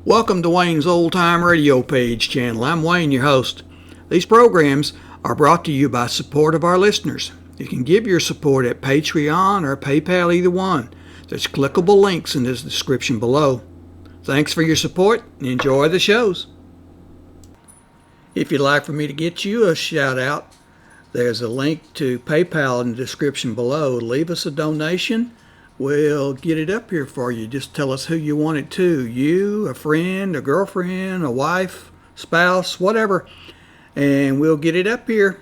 Welcome to Wayne's Old Time Radio Page channel. I'm Wayne, your host. These programs are brought to you by support of our listeners. You can give your support at Patreon or PayPal, either one. There's clickable links in the description below. Thanks for your support and enjoy the shows. If you'd like for me to get you a shout out, there's a link to PayPal in the description below. Leave us a donation. We'll get it up here for you. Just tell us who you want it to. You, a friend, a girlfriend, a wife, spouse, whatever. And we'll get it up here.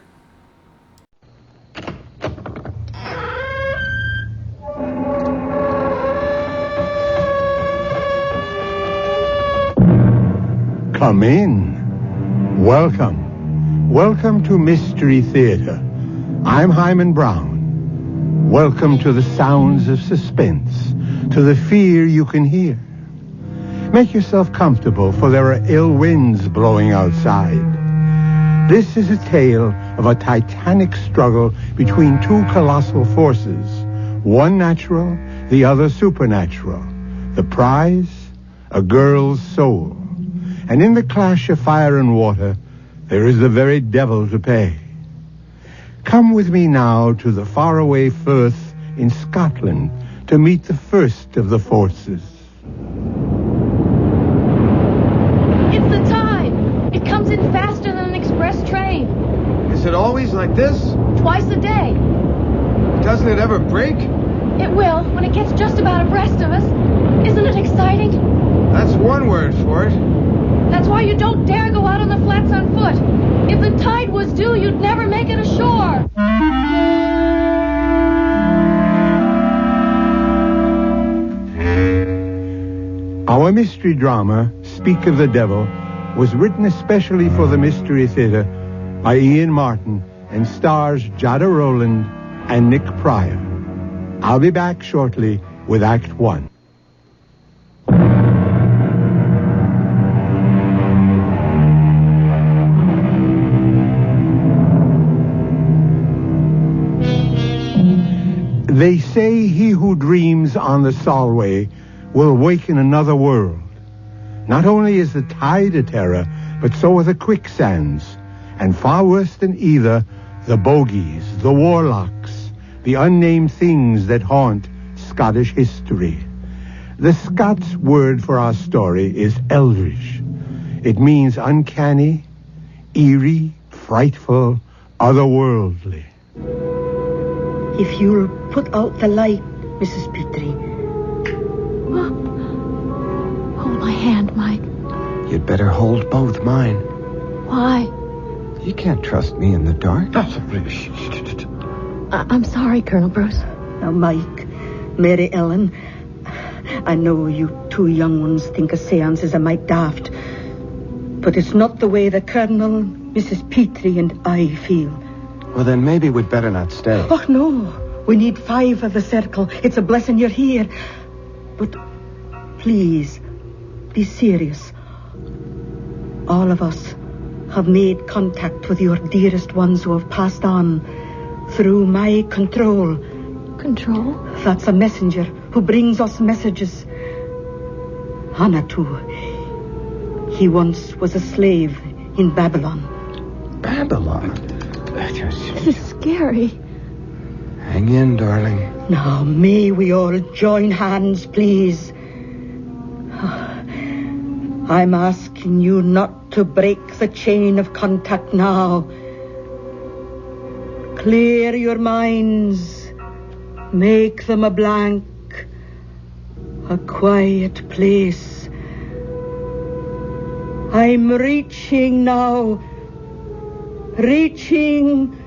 Come in. Welcome. Welcome to Mystery Theater. I'm Hyman Brown. Welcome to the sounds of suspense, to the fear you can hear. Make yourself comfortable, for there are ill winds blowing outside. This is a tale of a titanic struggle between two colossal forces, one natural, the other supernatural. The prize, a girl's soul. And in the clash of fire and water, there is the very devil to pay. Come with me now to the faraway Firth in Scotland to meet the first of the forces. It's the tide. It comes in faster than an express train. Is it always like this? Twice a day. Doesn't it ever break? It will when it gets just about abreast of us. Isn't it exciting? That's one word for it. That's why you don't dare go out on the flats on foot. If the tide was due, you'd never make it ashore. Our mystery drama, Speak of the Devil, was written especially for the Mystery Theater by Ian Martin and stars Jada Rowland and Nick Pryor. I'll be back shortly with Act 1. They say he who dreams on the Solway will wake in another world. Not only is the tide a terror, but so are the quicksands. And far worse than either, the bogies, the warlocks, the unnamed things that haunt Scottish history. The Scots word for our story is eldritch. It means uncanny, eerie, frightful, otherworldly. If you'll put out the light, Mrs. Petrie. Hold my hand, Mike. You'd better hold both mine. Why? You can't trust me in the dark. I'm sorry, Colonel Bruce. Now, Mike, Mary Ellen, I know you two young ones think a seance is a mite daft, but it's not the way the Colonel, Mrs. Petrie, and I feel. Well, then maybe we'd better not stay. Oh, no. We need 5 of the circle. It's a blessing you're here. But please, be serious. All of us have made contact with your dearest ones who have passed on through my control. Control? That's a messenger who brings us messages. Hanatu. He once was a slave in Babylon. Babylon? This is scary. Hang in, darling. Now, may we all join hands, please? I'm asking you not to break the chain of contact now. Clear your minds. Make them a blank. A quiet place. I'm reaching now. Reaching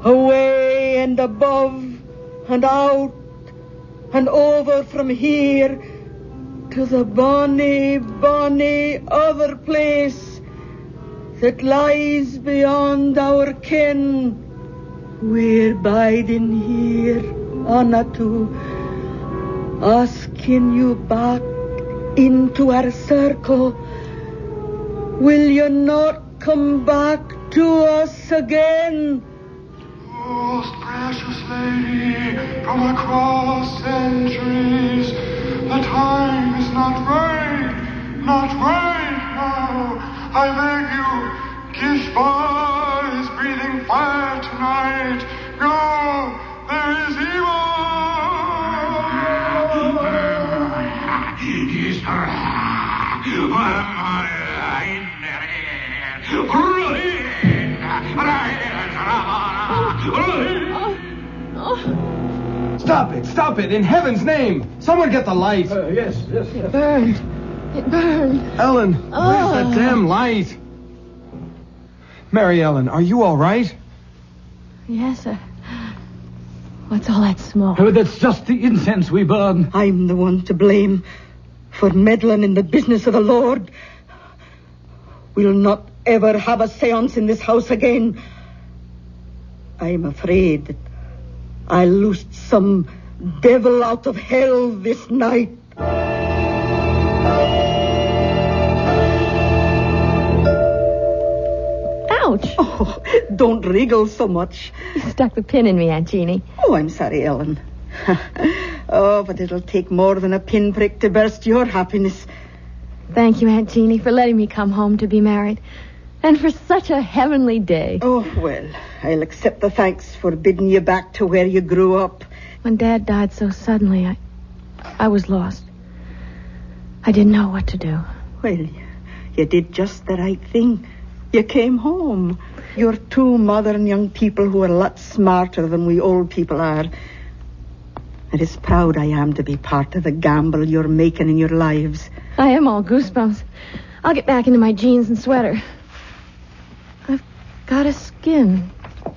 away and above and out and over from here to the bonny, bonny other place that lies beyond our ken. We're biding here, Anatu, asking you back into our circle. Will you not come back to us again? Most precious lady, from across centuries, the time is not right, not Stop it, in heaven's name. Someone get the light. Yes. It burned. It burned. Ellen, where's that damn light? Mary Ellen, are you all right? Yes, sir. What's all that smoke? Oh, that's just the incense we burn. I'm the one to blame for meddling in the business of the Lord. We'll not ever have a seance in this house again. I'm afraid that I loosed some devil out of hell this night. Ouch! Oh, don't wriggle so much. You stuck the pin in me, Aunt Jeannie. Oh, I'm sorry, Ellen. Oh, but it'll take more than a pinprick to burst your happiness. Thank you, Aunt Jeannie, for letting me come home to be married. And for such a heavenly day. Oh, well, I'll accept the thanks for bidding you back to where you grew up. When Dad died so suddenly, I was lost. I didn't know what to do. Well, you did just the right thing. You came home. You're two modern young people who are a lot smarter than we old people are. And as proud I am to be part of the gamble you're making in your lives. I am all goosebumps. I'll get back into my jeans and sweater. I've got a skin,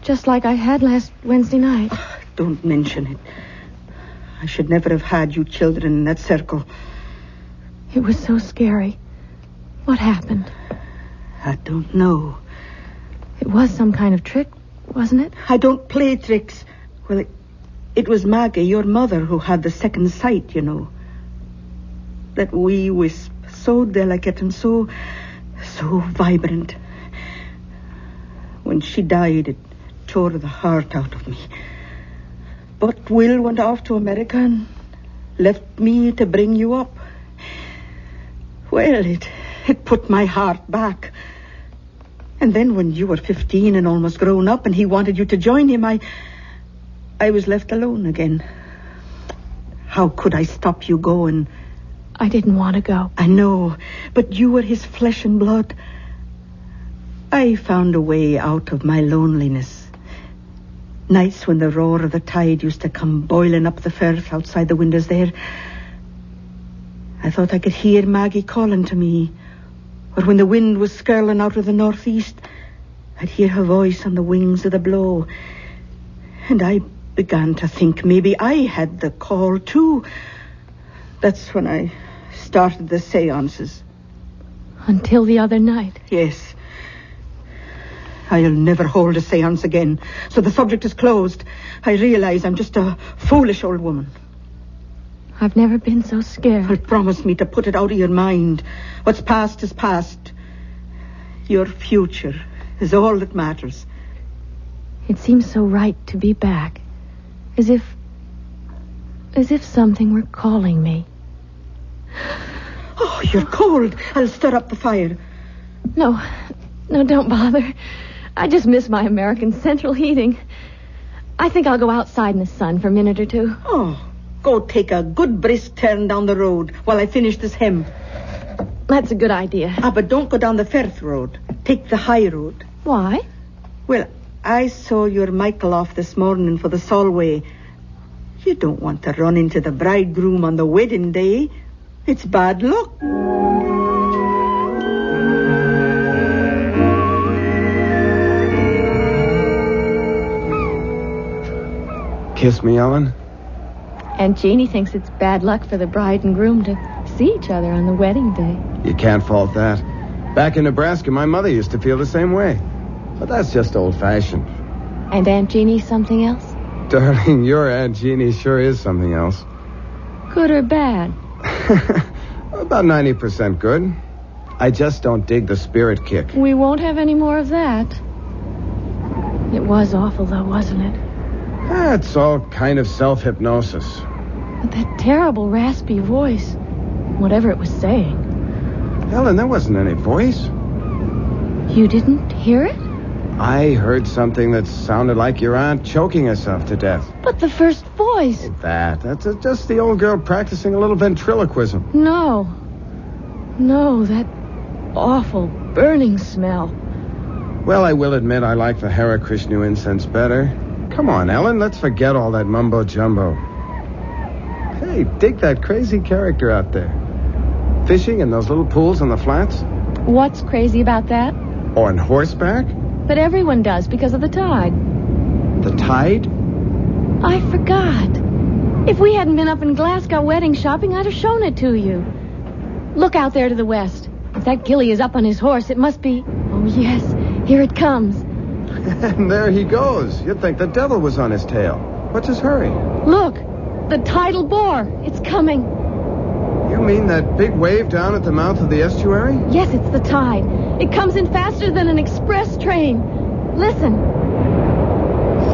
just like I had last Wednesday night. Don't mention it. I should never have had you children in that circle. It was so scary. What happened? I don't know. It was some kind of trick, wasn't it? I don't play tricks. Well, it was Maggie, your mother, who had the second sight, you know. That wee wisp, so delicate and so vibrant. When she died, it tore the heart out of me. But Will went off to America and left me to bring you up. Well, it put my heart back. And then when you were 15 and almost grown up and he wanted you to join him, I was left alone again. How could I stop you going? I didn't want to go. I know, but you were his flesh and blood. I found a way out of my loneliness. Nights when the roar of the tide used to come boiling up the firth outside the windows there, I thought I could hear Maggie calling to me. Or when the wind was skirling out of the northeast, I'd hear her voice on the wings of the blow. And I began to think maybe I had the call too. That's when I started the seances. Until the other night. Yes. I'll never hold a seance again, so the subject is closed. I realize I'm just a foolish old woman. I've never been so scared. But promise me to put it out of your mind. What's past is past. Your future is all that matters. It seems so right to be back. As if something were calling me. Oh, you're cold. I'll stir up the fire. No, don't bother. I just miss my American central heating. I think I'll go outside in the sun for a minute or two. Oh, go take a good brisk turn down the road while I finish this hem. That's a good idea. But don't go down the Firth road. Take the high road. Why? Well, I saw your Michael off this morning for the Solway. You don't want to run into the bridegroom on the wedding day. It's bad luck. Kiss me, Ellen. Aunt Jeannie thinks it's bad luck for the bride and groom to see each other on the wedding day. You can't fault that. Back in Nebraska, my mother used to feel the same way. But that's just old-fashioned. And Aunt Jeannie something else? Darling, your Aunt Jeannie sure is something else. Good or bad? About 90% good. I just don't dig the spirit kick. We won't have any more of that. It was awful, though, wasn't it? It's all kind of self-hypnosis. But that terrible raspy voice, whatever it was saying. Ellen, there wasn't any voice. You didn't hear it? I heard something that sounded like your aunt choking herself to death. But the first voice. That's just the old girl practicing a little ventriloquism. No, No, that awful burning smell. Well, I will admit I like the Hare Krishna incense better. Come on, Ellen, let's forget all that mumbo-jumbo. Hey, dig that crazy character out there. Fishing in those little pools on the flats? What's crazy about that? On horseback? But everyone does because of the tide. The tide? I forgot. If we hadn't been up in Glasgow wedding shopping, I'd have shown it to you. Look out there to the west. If that Gilly is up on his horse, it must be... Oh, yes, here it comes. And there he goes. You'd think the devil was on his tail. What's his hurry? Look, the tidal bore. It's coming. You mean that big wave down at the mouth of the estuary? Yes, it's the tide. It comes in faster than an express train. Listen.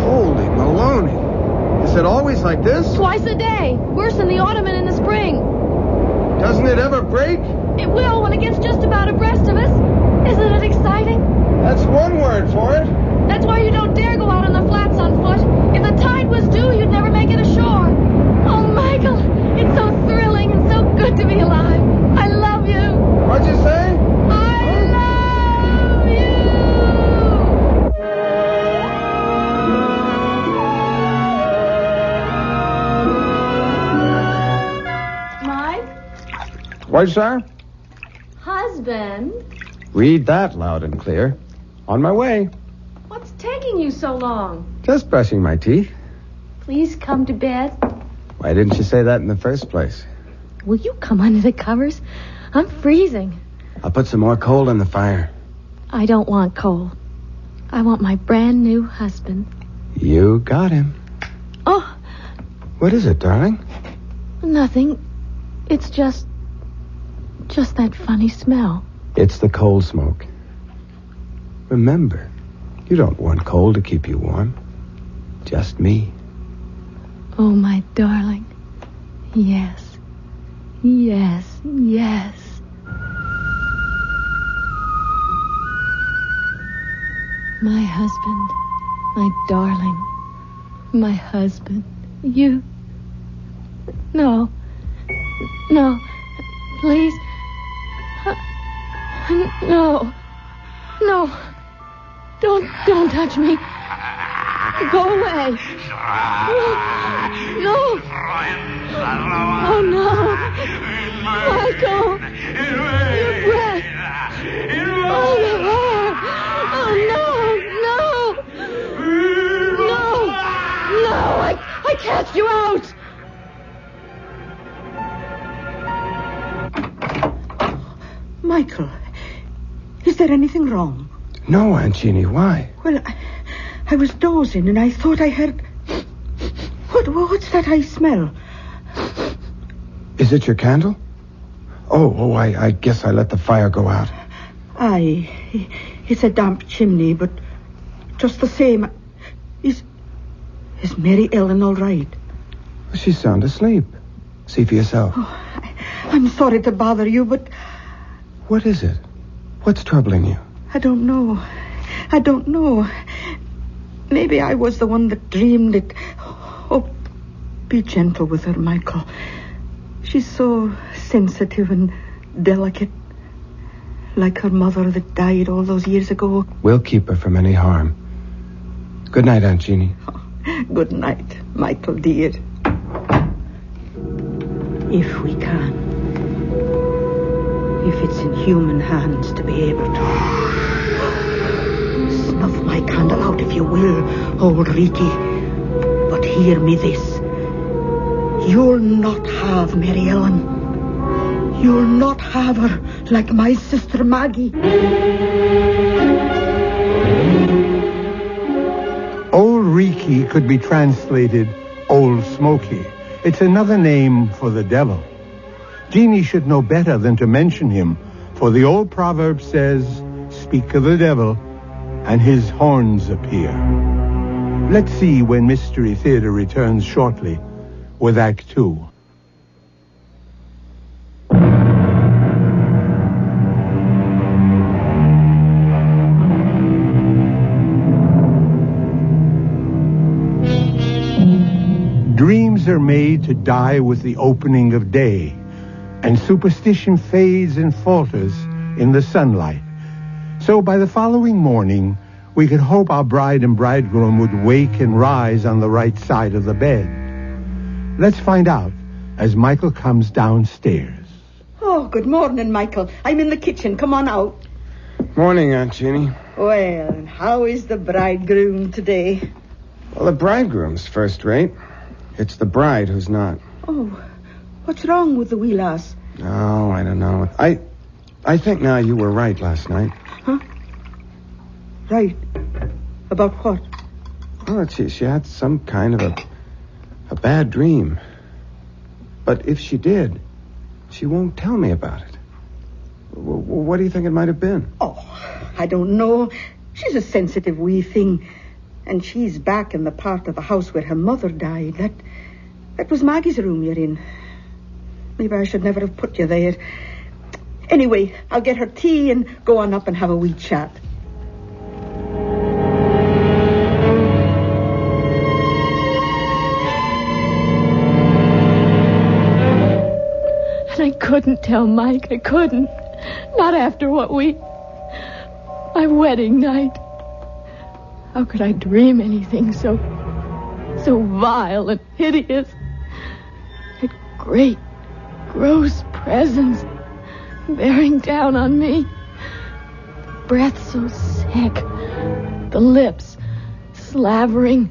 Holy Maloney. Is it always like this? Twice a day. Worse in the autumn and in the spring. Doesn't it ever break? It will when it gets just about abreast of us. Isn't it exciting? That's one word for it. That's why you don't dare go out on the flats on foot. If the tide was due, you'd never make it ashore. Oh, Michael, it's so thrilling and so good to be alive. I love you. What'd you say? I love you. Mike? What, sir? Husband? Read that loud and clear. On my way. What's taking you so long? Just brushing my teeth. Please come to bed. Why didn't you say that in the first place? Will you come under the covers? I'm freezing. I'll put some more coal in the fire. I don't want coal. I want my brand new husband. You got him. Oh, What is it, darling? nothing. It's just that funny smell. It's the coal smoke. Remember, you don't want coal to keep you warm. Just me. Oh, my darling. Yes. Yes, yes. My husband. My darling. My husband. You. No. No. Please. No. No. Don't touch me. Go away. No. Oh, no. Michael. Your breath. Oh, your hair. Oh, no. No. No. I cast you out. Michael, is there anything wrong? No, Aunt Jeannie, why? Well, I was dozing and I thought I heard... What's that I smell? Is it your candle? I guess I let the fire go out. Aye, it's a damp chimney, but just the same... Is Mary Ellen all right? She's sound asleep. See for yourself. Oh, I'm sorry to bother you, but... What is it? What's troubling you? I don't know. Maybe I was the one that dreamed it. Oh, be gentle with her, Michael. She's so sensitive and delicate. Like her mother that died all those years ago. We'll keep her from any harm. Good night, Aunt Jeannie. Oh, good night, Michael, dear. If we can. If it's in human hands to be able to. Snuff my candle out if you will, old Ricky. But hear me this. You'll not have Mary Ellen. You'll not have her like my sister Maggie. Old Ricky could be translated Old Smoky. It's another name for the devil. Jeannie should know better than to mention him, for the old proverb says, speak of the devil, and his horns appear. Let's see when Mystery Theater returns shortly with Act 2. Dreams are made to die with the opening of day, and superstition fades and falters in the sunlight. So by the following morning, we could hope our bride and bridegroom would wake and rise on the right side of the bed. Let's find out as Michael comes downstairs. Oh, good morning, Michael. I'm in the kitchen. Come on out. Morning, Aunt Jeannie. Well, and how is the bridegroom today? Well, the bridegroom's first rate. It's the bride who's not. Oh, what's wrong with the wee lass? Oh, I don't know. I think now you were right last night. Huh? Right. About what? Oh, she had some kind of a bad dream. But if she did, she won't tell me about it. What do you think it might have been? Oh, I don't know. She's a sensitive wee thing. And she's back in the part of the house where her mother died. That was Maggie's room you're in. Maybe I should never have put you there. Anyway, I'll get her tea and go on up and have a wee chat. And I couldn't tell Mike. I couldn't. Not after my wedding night. How could I dream anything so vile and hideous? That great, gross presence bearing down on me. The breath so sick. The lips slavering.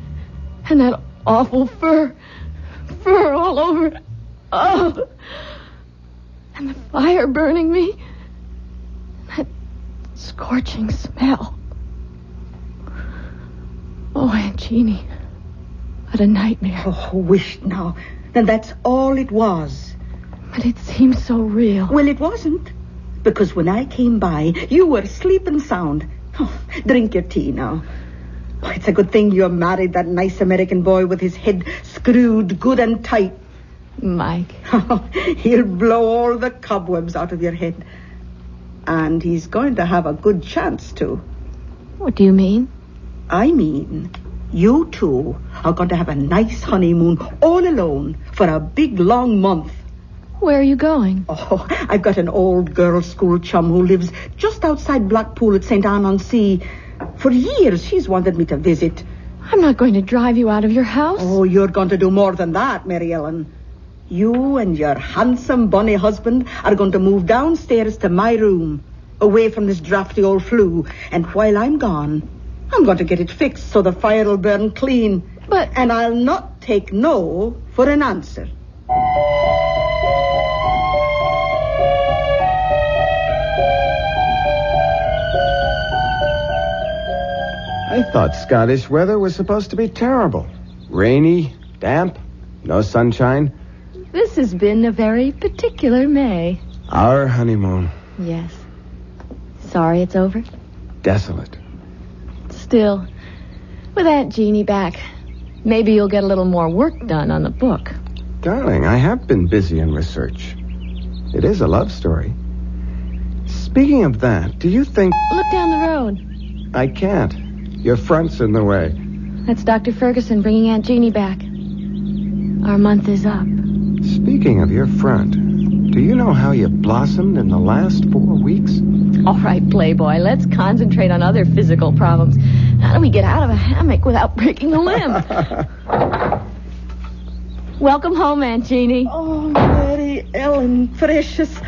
And that awful fur all over. Oh! And the fire burning me. That scorching smell. Oh, Aunt Jeannie. What a nightmare. Oh, wished now. Then that's all it was. But it seems so real. Well, it wasn't. Because when I came by, you were sleeping sound. Oh, drink your tea now. Oh, it's a good thing you married that nice American boy with his head screwed good and tight. Mike. He'll blow all the cobwebs out of your head. And he's going to have a good chance to. What do you mean? I mean, you two are going to have a nice honeymoon all alone for a big, long month. Where are you going? Oh, I've got an old girls' school chum who lives just outside Blackpool at St. Anne-on-Sea. For years, she's wanted me to visit. I'm not going to drive you out of your house. Oh, you're going to do more than that, Mary Ellen. You and your handsome, bonny husband are going to move downstairs to my room, away from this drafty old flue. And while I'm gone, I'm going to get it fixed so the fire will burn clean. But... And I'll not take no for an answer. I thought Scottish weather was supposed to be terrible. Rainy, damp, no sunshine. This has been a very particular May. Our honeymoon. Yes. Sorry it's over? Desolate. Still, with Aunt Jeannie back, maybe you'll get a little more work done on the book. Darling, I have been busy in research. It is a love story. Speaking of that, do you think... Look down the road. I can't. Your front's in the way. That's Dr. Ferguson bringing Aunt Jeannie back. Our month is up. Speaking of your front, do you know how you blossomed in the last 4 weeks? All right, Playboy, let's concentrate on other physical problems. How do we get out of a hammock without breaking a limb? Welcome home, Aunt Jeannie. Oh, Mary Ellen, precious.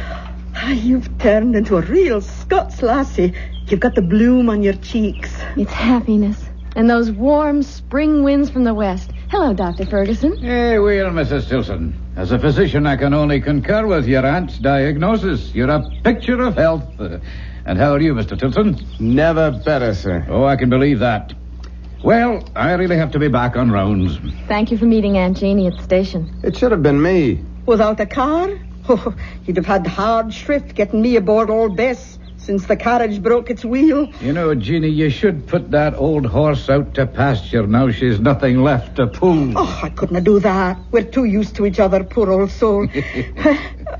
You've turned into a real Scots lassie. You've got the bloom on your cheeks. It's happiness. And those warm spring winds from the west. Hello, Dr. Ferguson. Hey, well, Mrs. Tilson. As a physician, I can only concur with your aunt's diagnosis. You're a picture of health. And how are you, Mr. Tilson? Never better, sir. Oh, I can believe that. Well, I really have to be back on rounds. Thank you for meeting Aunt Jeannie at the station. It should have been me. Without a car? Oh, you'd have had hard shrift getting me aboard Old Bess since the carriage broke its wheel. You know, Jeannie, you should put that old horse out to pasture now she's nothing left to pull. Oh, I couldn't do that. We're too used to each other, poor old soul.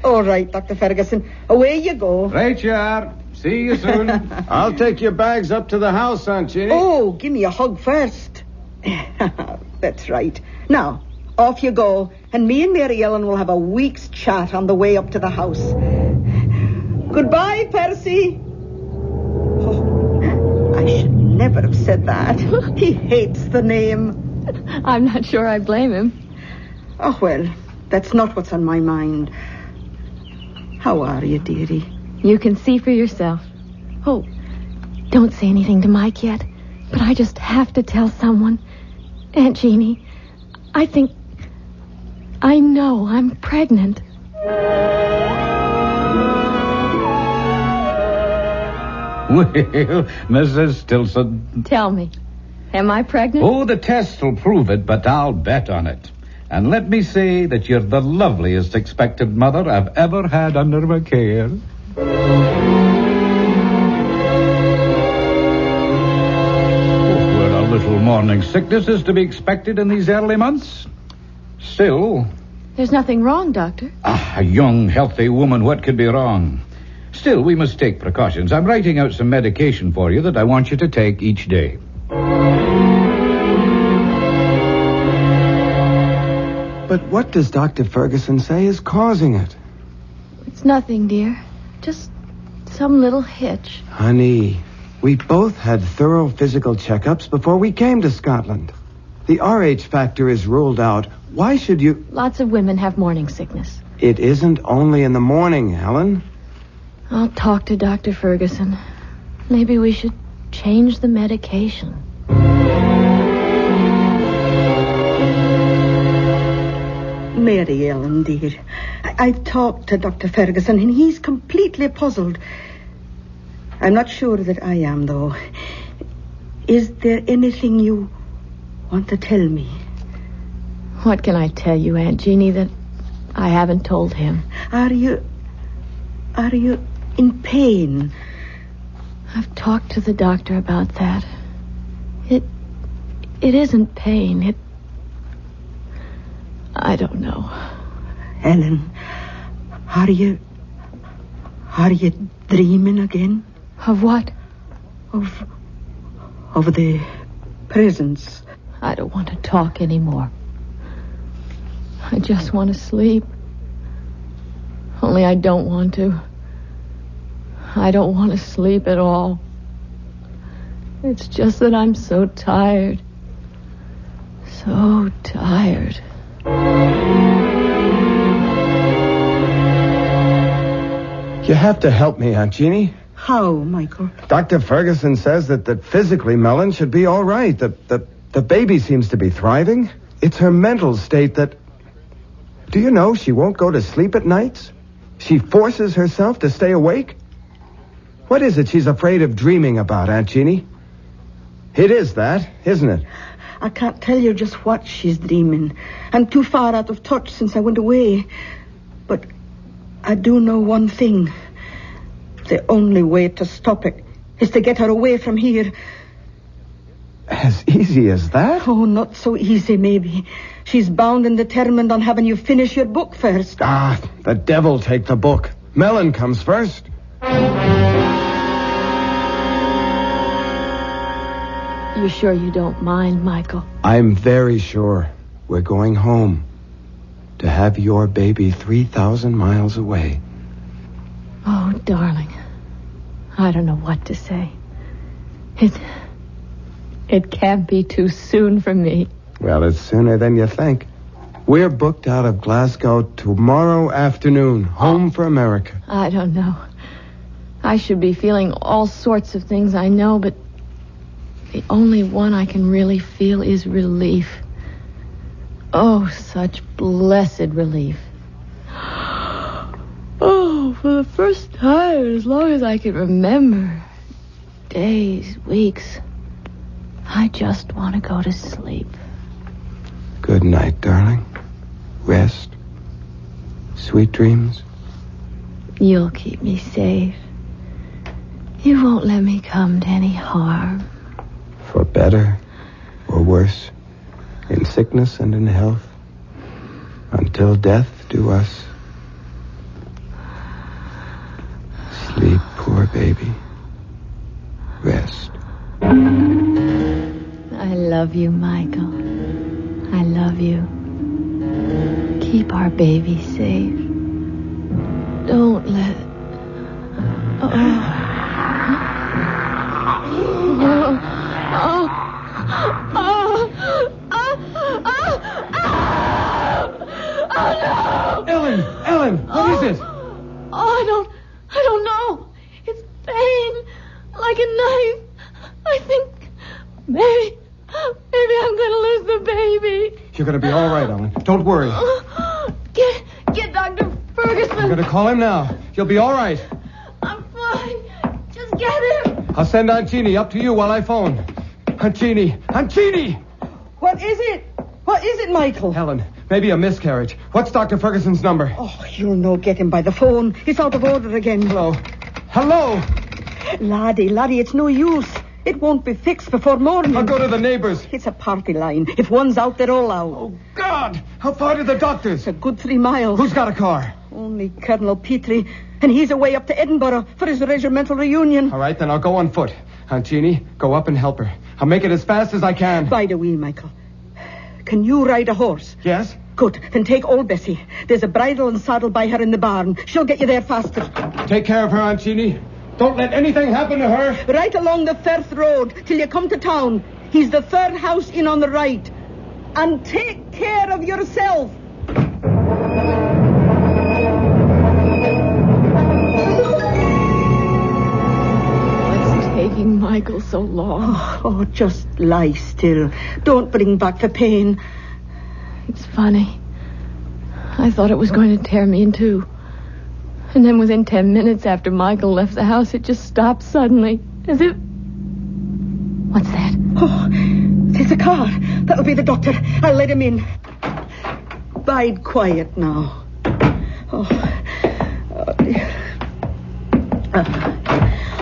All right, Dr. Ferguson. Away you go. Right you are. See you soon. I'll take your bags up to the house, Aunt Jeannie. Oh, give me a hug first. That's right. Now, Off you go, and me and Mary Ellen will have a week's chat on the way up to the house. Goodbye, Percy. Oh, I should never have said that. He hates the name. I'm not sure I blame him. Oh, well, that's not what's on my mind. How are you, dearie? You can see for yourself. Oh, don't say anything to Mike yet, but I just have to tell someone. Aunt Jeannie, I know I'm pregnant. Well, Mrs. Stilson. Tell me, am I pregnant? Oh, the tests will prove it, but I'll bet on it. And let me say that you're the loveliest expected mother I've ever had under my care. A little morning sickness is to be expected in these early months. Still... There's nothing wrong, Doctor. A young, healthy woman, what could be wrong? Still, we must take precautions. I'm writing out some medication for you that I want you to take each day. But what does Dr. Ferguson say is causing it? It's nothing, dear. Just some little hitch. Honey, we both had thorough physical checkups before we came to Scotland. The RH factor is ruled out. Why should you... Lots of women have morning sickness. It isn't only in the morning, Helen. I'll talk to Dr. Ferguson. Maybe we should change the medication. Mary Ellen, dear, I've talked to Dr. Ferguson, and he's completely puzzled. I'm not sure that I am, though. Is there anything you want to tell me? What can I tell you, Aunt Jeannie, that I haven't told him? Are you in pain? I've talked to the doctor about that. It isn't pain. I don't know. Ellen, are you dreaming again? Of what? Of the presents. I don't want to talk anymore. I just want to sleep. Only I don't want to. I don't want to sleep at all. It's just that I'm so tired. So tired. You have to help me, Aunt Jeannie. How, Michael? Dr. Ferguson says that physically Mellon should be all right. The baby seems to be thriving. It's her mental state that... Do you know she won't go to sleep at nights? She forces herself to stay awake? What is it she's afraid of dreaming about, Aunt Jeannie? It is that, isn't it? I can't tell you just what she's dreaming. I'm too far out of touch since I went away. But I do know one thing. The only way to stop it is to get her away from here. As easy as that? Oh, not so easy, maybe. She's bound and determined on having you finish your book first. Ah, the devil take the book. Mellon comes first. You sure you don't mind, Michael? I'm very sure. We're going home. To have your baby 3,000 miles away. Oh, darling. I don't know what to say. It can't be too soon for me. Well, it's sooner than you think. We're booked out of Glasgow tomorrow afternoon, home for America. I don't know. I should be feeling all sorts of things, I know, but the only one I can really feel is relief. Oh, such blessed relief. Oh, for the first time, as long as I can remember, days, weeks, I just want to go to sleep. Good night, darling. Rest. Sweet dreams. You'll keep me safe. You won't let me come to any harm. For better or worse, in sickness and in health, until death do us. Sleep, poor baby. Rest. I love you, Michael. I love you. Keep our baby safe. Don't let... Ellen, what is it? Oh, I don't know. It's pain, like a knife. I think maybe I'm gonna lose the baby. You're gonna be all right, Ellen. Don't worry. Get Dr. Ferguson. I'm gonna call him now. You'll be all right. I'm fine. Just get him. I'll send Aunt Jeannie up to you while I phone. Aunt Jeannie! What is it? What is it, Michael? Helen, maybe a miscarriage. What's Dr. Ferguson's number? Oh, you'll no get him by the phone. It's out of order again. Hello? Laddie, it's no use. It won't be fixed before morning. I'll go to the neighbors. It's a party line. If one's out, they're all out. Oh, God! How far to the doctors? It's a good 3 miles. Who's got a car? Only Colonel Petrie, and he's away up to Edinburgh for his regimental reunion. All right, then I'll go on foot. Aunt Jeannie, go up and help her. I'll make it as fast as I can. By the way, Michael, can you ride a horse? Yes? Good. Then take old Bessie. There's a bridle and saddle by her in the barn. She'll get you there faster. Take care of her, Aunt Jeannie. Don't let anything happen to her. Right along the Firth Road till you come to town. He's the 3rd house in on the right. And take care of yourself. What's taking Michael so long? Oh, just lie still. Don't bring back the pain. It's funny. I thought it was going to tear me in two. And then within 10 minutes after Michael left the house, it just stopped suddenly. As if... What's that? Oh, there's a car. That'll be the doctor. I'll let him in. Bide quiet now. Oh dear.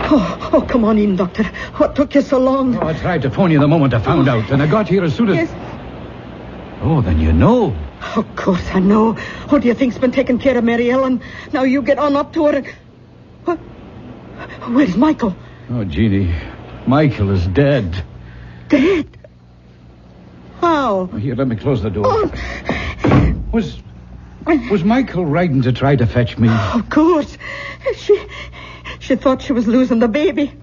Oh, come on in, doctor. What took you so long? Oh, I tried to phone you the moment I found out, and I got here as soon as... Yes. Oh, then you know. Of course I know. Who do you think's been taking care of Mary Ellen? Now you get on up to her and... What? Where's Michael? Oh, Jeannie, Michael is dead. Dead? How? Here, let me close the door. Oh. Was Michael riding to try to fetch me? Of course. She thought she was losing the baby.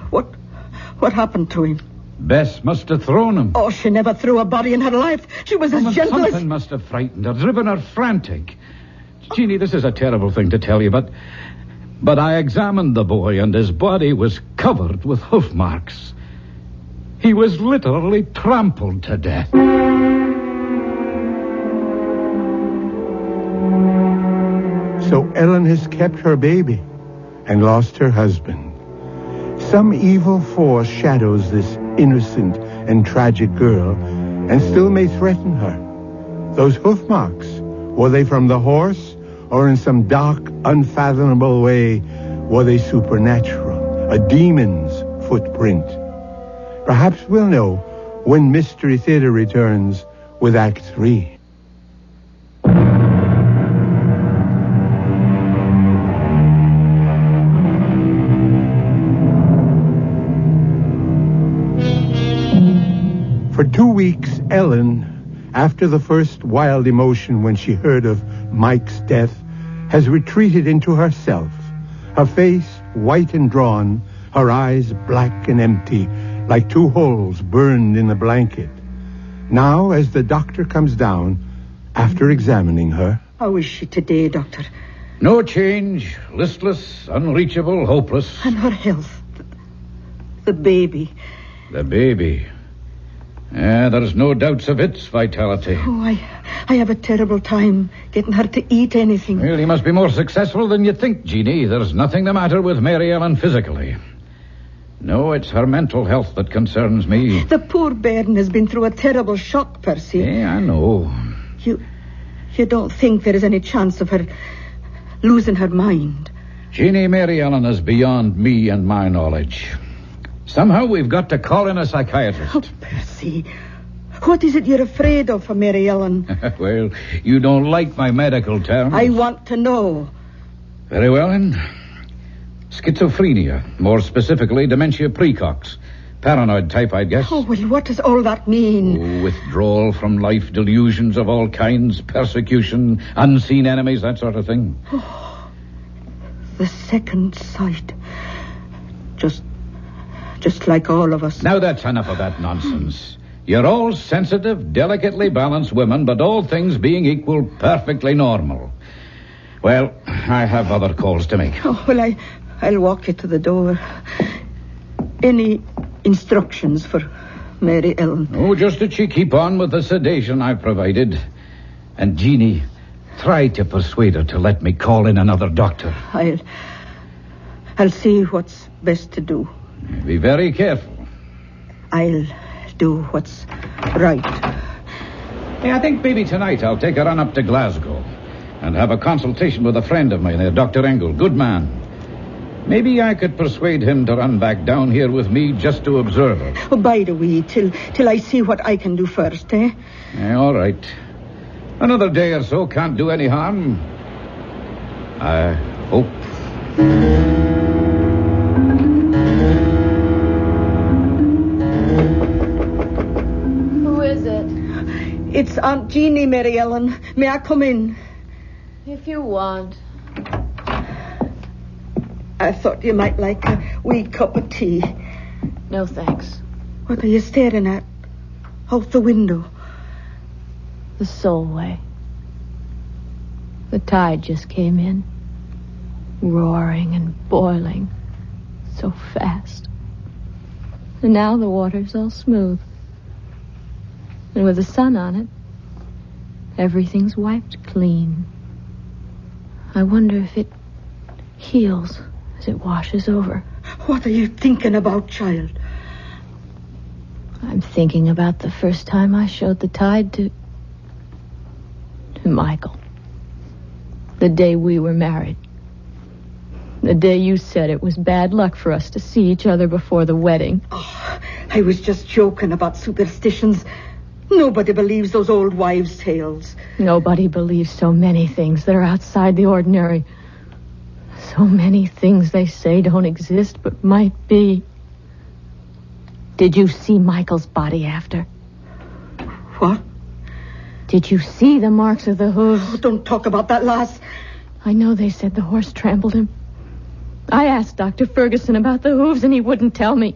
What happened to him? Bess must have thrown him. Oh, she never threw a body in her life. She was as gentle as... Something must have frightened her, driven her frantic. Jeannie, this is a terrible thing to tell you, but I examined the boy, and his body was covered with hoof marks. He was literally trampled to death. So Ellen has kept her baby and lost her husband. Some evil force shadows this innocent and tragic girl and still may threaten her. Those hoof marks, were they from the horse or in some dark, unfathomable way, were they supernatural, a demon's footprint? Perhaps we'll know when Mystery Theater returns with Act 3. For 2 weeks, Ellen, after the first wild emotion when she heard of Mike's death, has retreated into herself, her face white and drawn, her eyes black and empty, like 2 holes burned in a blanket. Now, as the doctor comes down, after examining her... How is she today, doctor? No change, listless, unreachable, hopeless. And her health. The baby. The baby. There's no doubts of its vitality. Oh, I have a terrible time getting her to eat anything. Well, you must be more successful than you think, Jeannie. There's nothing the matter with Mary Ellen physically. No, it's her mental health that concerns me. The poor bairn has been through a terrible shock, Percy. Yeah, I know. You don't think there is any chance of her losing her mind? Jeannie, Mary Ellen is beyond me and my knowledge. Somehow we've got to call in a psychiatrist. Oh, Percy, what is it you're afraid of for Mary Ellen? Well, you don't like my medical terms. I want to know. Very well, then. Schizophrenia, more specifically dementia precox, Paranoid type, I'd guess. Oh, well, what does all that mean? Withdrawal from life, delusions of all kinds, persecution, unseen enemies, that sort of thing. Oh, the second sight. Just like all of us. Now that's enough of that nonsense. You're all sensitive, delicately balanced women, but all things being equal, perfectly normal. Well, I have other calls to make. Oh, well, I'll walk you to the door. Any instructions for Mary Ellen? Oh, just that she keep on with the sedation I've provided. And Jeannie, try to persuade her to let me call in another doctor. I'll see what's best to do. Be very careful. I'll do what's right. Hey, I think maybe tonight I'll take her on up to Glasgow and have a consultation with a friend of mine there, Dr. Engel. Good man. Maybe I could persuade him to run back down here with me just to observe her. Oh, bide a wee till I see what I can do first, eh? All right. Another day or so can't do any harm. I hope. Who is it? It's Aunt Jeannie, Mary Ellen. May I come in? If you want. I thought you might like a wee cup of tea. No, thanks. What are you staring at? Out the window. The Solway. The tide just came in. Roaring and boiling. So fast. And now the water's all smooth. And with the sun on it, everything's wiped clean. I wonder if it heals as it washes over. What are you thinking about, child? I'm thinking about the first time I showed the tide to Michael. The day we were married. The day you said it was bad luck for us to see each other before the wedding. Oh, I was just joking about superstitions. Nobody believes those old wives' tales. Nobody believes so many things that are outside the ordinary. So many things they say don't exist but might be. Did you see Michael's body after? What? Did you see the marks of the hooves? Oh, don't talk about that, lass. I know they said the horse trampled him. I asked Dr. Ferguson about the hooves and he wouldn't tell me.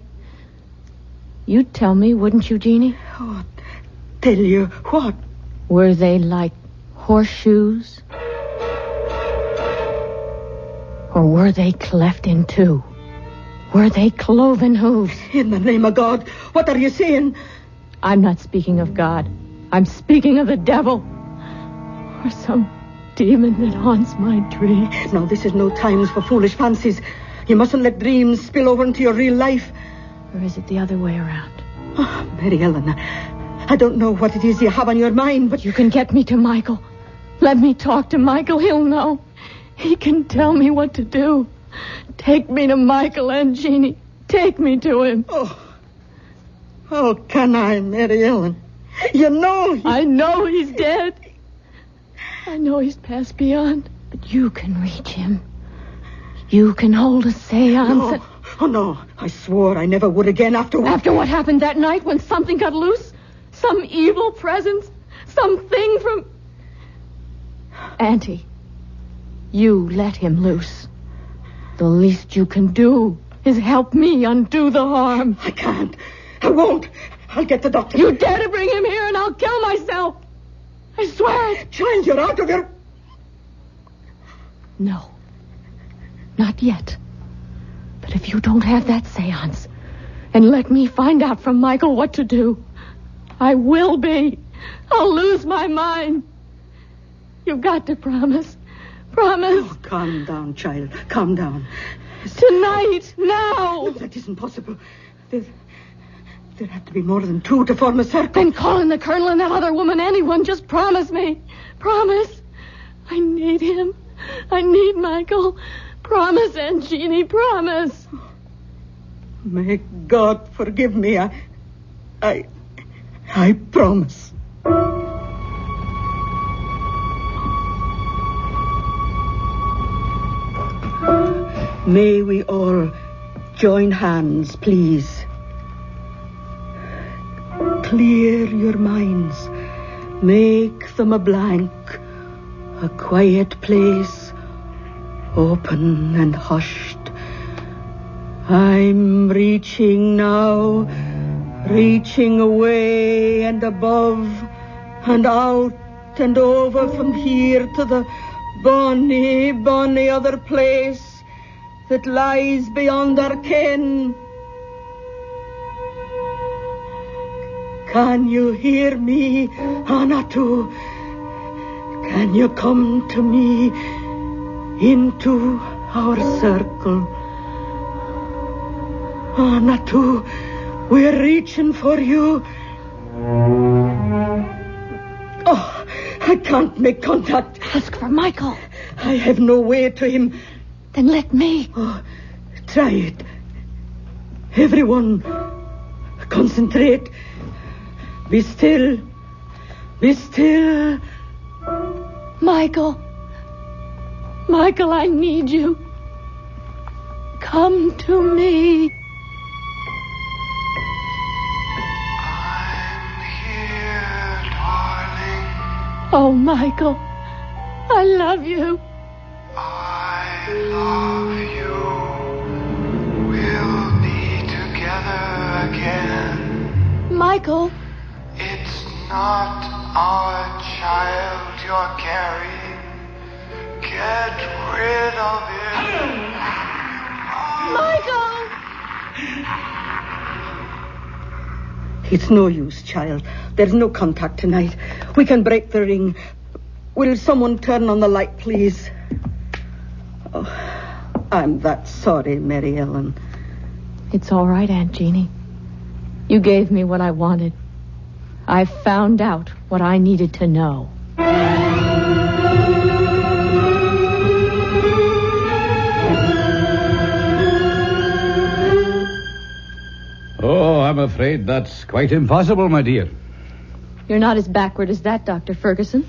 You'd tell me, wouldn't you, Jeannie? Oh, tell you what? Were they like horseshoes? Or were they cleft in two? Were they cloven hooves? In the name of God, what are you saying? I'm not speaking of God. I'm speaking of the devil. Or some demon that haunts my dreams. No, this is no time for foolish fancies. You mustn't let dreams spill over into your real life. Or is it the other way around? Oh, Mary Ellen, I don't know what it is you have on your mind, but... You can get me to Michael. Let me talk to Michael. He'll know. He can tell me what to do. Take me to Michael and Jeannie. Take me to him. Oh, how can I, Mary Ellen? You know I know he's dead. I know he's passed beyond. But you can reach him. You can hold a seance. No. Oh, no. I swore I never would again after... After what happened that night when something got loose? Some evil presence? Something from... Auntie, you let him loose. The least you can do is help me undo the harm. I can't. I won't. I'll get the doctor. You dare to bring him here and I'll kill myself. I swear it. Child, you're out of your... No. Not yet. But if you don't have that seance and let me find out from Michael what to do, I will be. I'll lose my mind. You've got to promise. Promise. Oh, calm down, child. Calm down. Tonight. Now. No, that isn't possible. There have to be more than two to form a circle. Then call in the colonel and that other woman, anyone. Just promise me. Promise. I need him. I need Michael. Promise, Aunt Jeannie, promise. May God forgive me. I promise. May we all join hands, please. clear your minds. Make them a blank, a quiet place, open and hushed. I'm reaching now, reaching away and above and out and over from here to the bonny, bonny other place that lies beyond our ken. Can you hear me, Anatu? Can you come to me into our circle? Anatu, we're reaching for you. Oh, I can't make contact. Ask for Michael. I have no way to him. Then let me. Oh, try it. Everyone, concentrate. Be still. Be still. Michael. Michael, I need you. Come to me. I'm here, darling. Oh, Michael. I love you. I love you. We'll be together again. Michael. It's not our child you're carrying. Get rid of it. Michael! It's no use, child. There's no contact tonight. We can break the ring. Will someone turn on the light, please? Oh, I'm that sorry, Mary Ellen. It's all right, Aunt Jeannie. You gave me what I wanted. I found out what I needed to know. Oh, I'm afraid that's quite impossible, my dear. You're not as backward as that, Dr. Ferguson.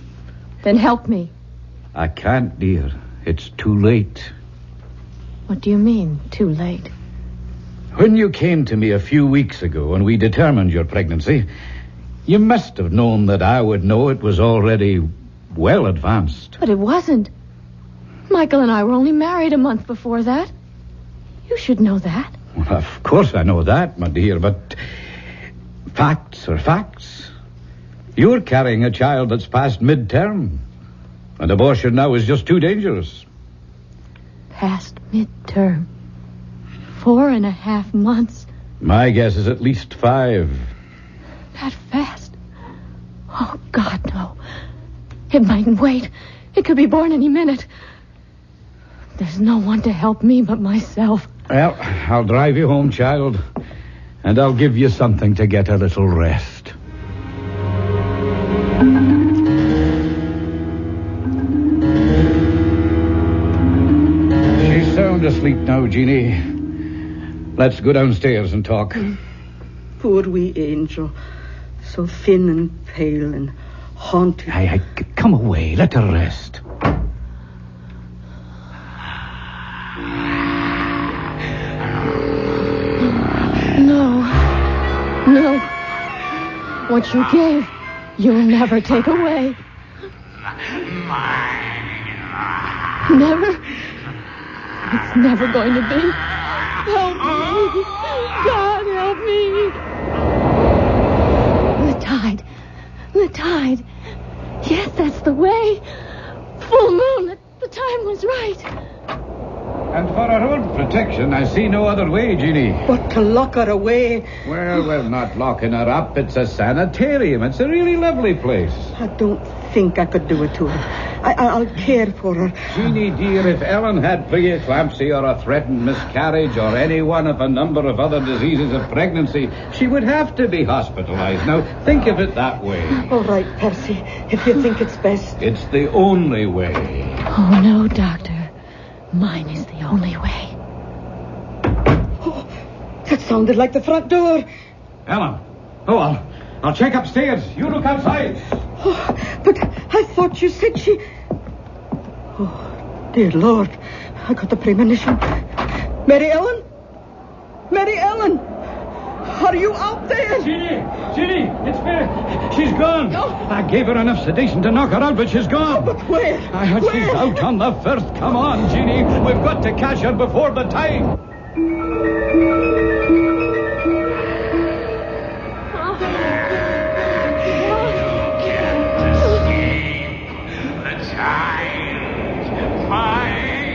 Then help me. I can't, dear. It's too late. What do you mean, too late? When you came to me a few weeks ago and we determined your pregnancy, you must have known that I would know it was already well advanced. But it wasn't. Michael and I were only married a month before that. You should know that. Well, of course I know that, my dear, but facts are facts. You're carrying a child that's past midterm, and abortion now is just too dangerous. Past midterm. 4.5 months. My guess is at least 5. That fast. Oh, God, no. It mightn't wait. It could be born any minute. There's no one to help me but myself. Well, I'll drive you home, child, and I'll give you something to get a little rest. She's sound asleep now, Jeannie. Let's go downstairs and talk. Poor wee angel. So thin and pale and haunted. Come away. Let her rest. No. What you gave, you'll never take away. Never? It's never going to be. Help me. God, help me. The tide. Yes, that's the way. Full moon. The time was right. And for our own protection, I see no other way, Jeannie. But to lock her away. Well, we're not locking her up. It's a sanitarium. It's a really lovely place. I don't think I could do it to her. I'll care for her. Jeannie, dear, if Ellen had preeclampsia or a threatened miscarriage or any one of a number of other diseases of pregnancy, she would have to be hospitalized. Now, think of it that way. All right, Percy, if you think it's best. It's the only way. Oh, no, Doctor. Mine is the only way. Oh, that sounded like the front door. Ellen. Oh, I'll check upstairs. You look outside. Oh, but I thought you said she... Oh, dear Lord. I got the premonition. Mary Ellen? Mary Ellen! Are you out there? Jeannie, it's me. She's gone. No. I gave her enough sedation to knock her out, but she's gone. But where? She's out on the first. Come on, Jeannie. We've got to catch her before the time.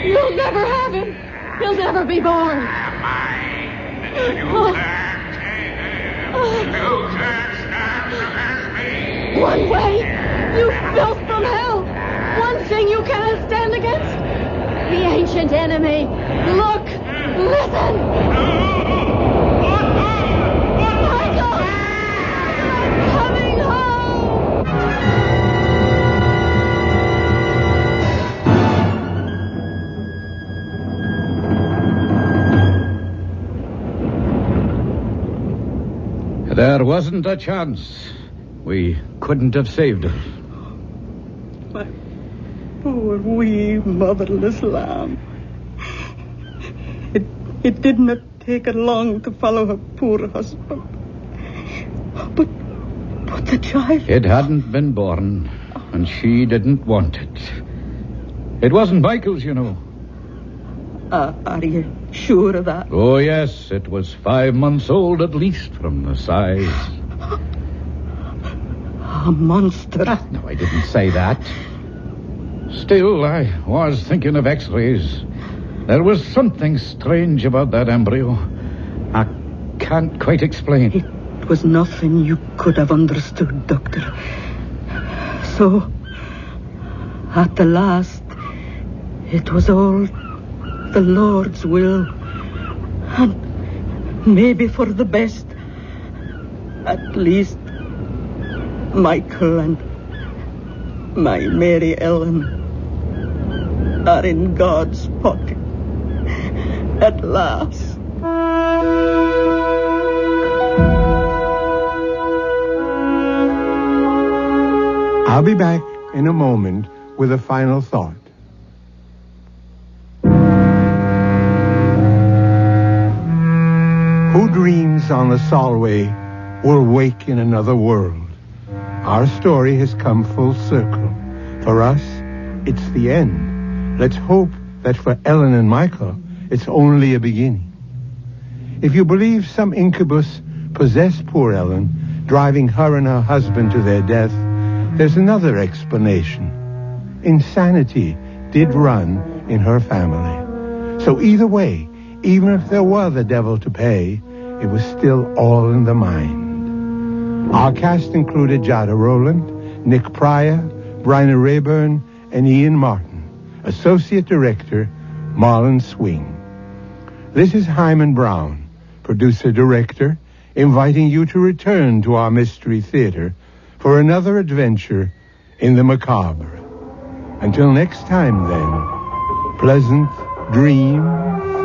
You'll never have him. He'll never be born. One way, you filth from hell. One thing you cannot stand against. The ancient enemy. Look, listen. Michael! I'm coming home! There wasn't a chance. We couldn't have saved her. My poor wee motherless lamb. It did not take her long to follow her poor husband. But the child... It hadn't been born, and she didn't want it. It wasn't Michael's, you know. Are you sure of that? Oh, yes, it was 5 months old at least from the size. A monster. No, I didn't say that. Still, I was thinking of x-rays. There was something strange about that embryo. I can't quite explain. It was nothing you could have understood, Doctor. So, at the last, it was all the Lord's will. And maybe for the best. At least Michael and my Mary Ellen are in God's pocket at last. I'll be back in a moment with a final thought. Who dreams on the Solway will wake in another world. Our story has come full circle. For us, it's the end. Let's hope that for Ellen and Michael, it's only a beginning. If you believe some incubus possessed poor Ellen, driving her and her husband to their death, there's another explanation. Insanity did run in her family. So either way, even if there were the devil to pay, it was still all in the mind. Our cast included Jada Rowland, Nick Pryor, Bryna Rayburn, and Ian Martin. Associate Director, Marlon Swing. This is Hyman Brown, Producer-Director, inviting you to return to our Mystery Theater for another adventure in the macabre. Until next time, then, pleasant dreams.